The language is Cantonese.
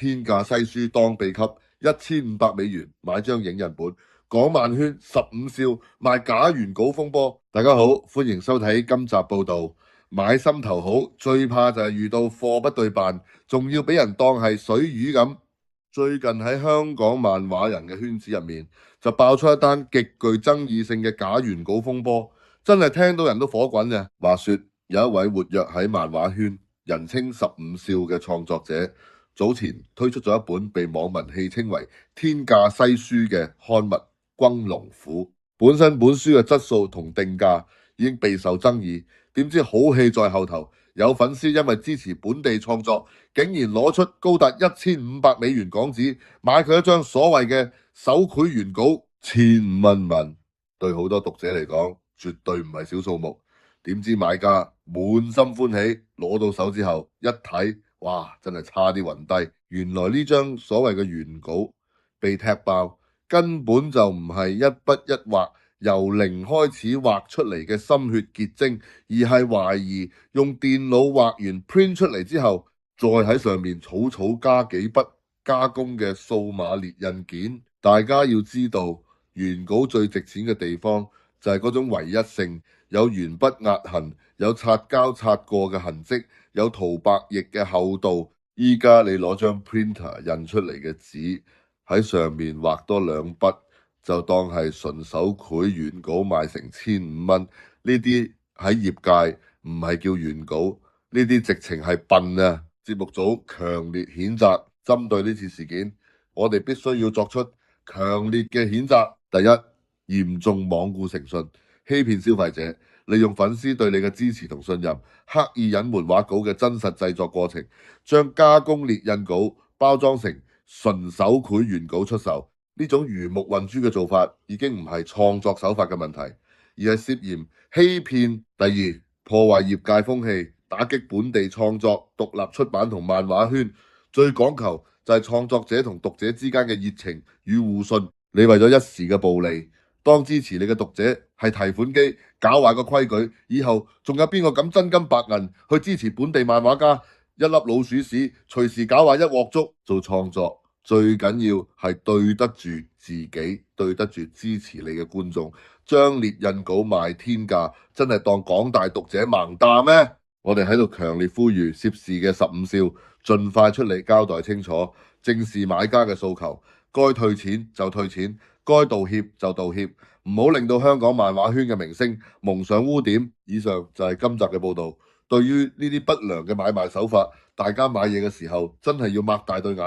天價西書當秘笈，1500美元買張影印本。港漫圈15少賣假原稿風波。大家好，歡迎收睇今集報道。買心頭好，最怕就係遇到貨不對辦，仲要俾人當係水魚咁。最近喺香港漫畫人嘅圈子入面，就爆出一單極具爭議性嘅假原稿風波，真係聽到人都火滾嘅。話說有一位活躍喺漫畫圈，人稱15少嘅創作者，早前推出咗一本被網民戲稱為天價西書嘅刊物《轟龍虎》。本身本書嘅質素同定價已經備受爭議，點知好戲在後頭，有粉絲因為支持本地創作，竟然攞出高達1500美元港紙買佢一張所謂嘅手繪原稿，1500蚊，對好多讀者嚟講絕對唔係小數目。點知買家滿心歡喜攞到手之後一睇，哇，真係差啲暈低。原來呢張所謂嘅原稿被踢爆，根本就唔係一筆一畫由零開始畫出嚟嘅心血結晶，而係懷疑用電腦畫完 print 出嚟之後，再喺上面草草加幾筆加工嘅數碼列印件。大家要知道，原稿最值錢嘅地方就係嗰種唯一性，有鉛筆壓痕，有擦膠擦過嘅痕跡，有塗白液嘅厚度。依家你攞張 printer 印出嚟嘅紙喺上面畫多2筆，就當係純手繪原稿賣成1500蚊。呢啲喺業界唔係叫原稿，呢啲直情係笨啊！節目組強烈譴責。針對呢次事件，我哋必須要作出強烈嘅譴責。第一，嚴重罔顧誠信，欺騙消費者，利用粉絲對你嘅支持同信任，刻意隱瞞畫稿嘅真實製作過程，將加工列印稿包裝成純手繪原稿出售。呢種魚目混珠嘅做法已經唔係創作手法嘅問題，而係涉嫌欺騙。第二，破壞業界風氣，打擊本地創作、獨立出版同漫畫圈。最講求就係創作者同讀者之間嘅熱情與互信。你為咗一時嘅暴利，當支持你嘅讀者係提款機，搞壞個規矩，以後仲有邊個敢真金白銀去支持本地漫畫家？一粒老鼠屎隨時搞壞一鍋粥。做創作最緊要係對得住自己，對得住支持你嘅觀眾。將列印稿賣天價，真係當廣大讀者盲打咩？我哋喺度強烈呼籲涉事嘅15少盡快出嚟交代清楚，正視買家嘅訴求，該退錢就退錢，該道歉就道歉，唔好令到香港漫畫圈嘅名聲蒙上污點。以上就係今集嘅報道。對於呢啲不良嘅買賣手法，大家買嘢嘅時候真係要擘大對眼。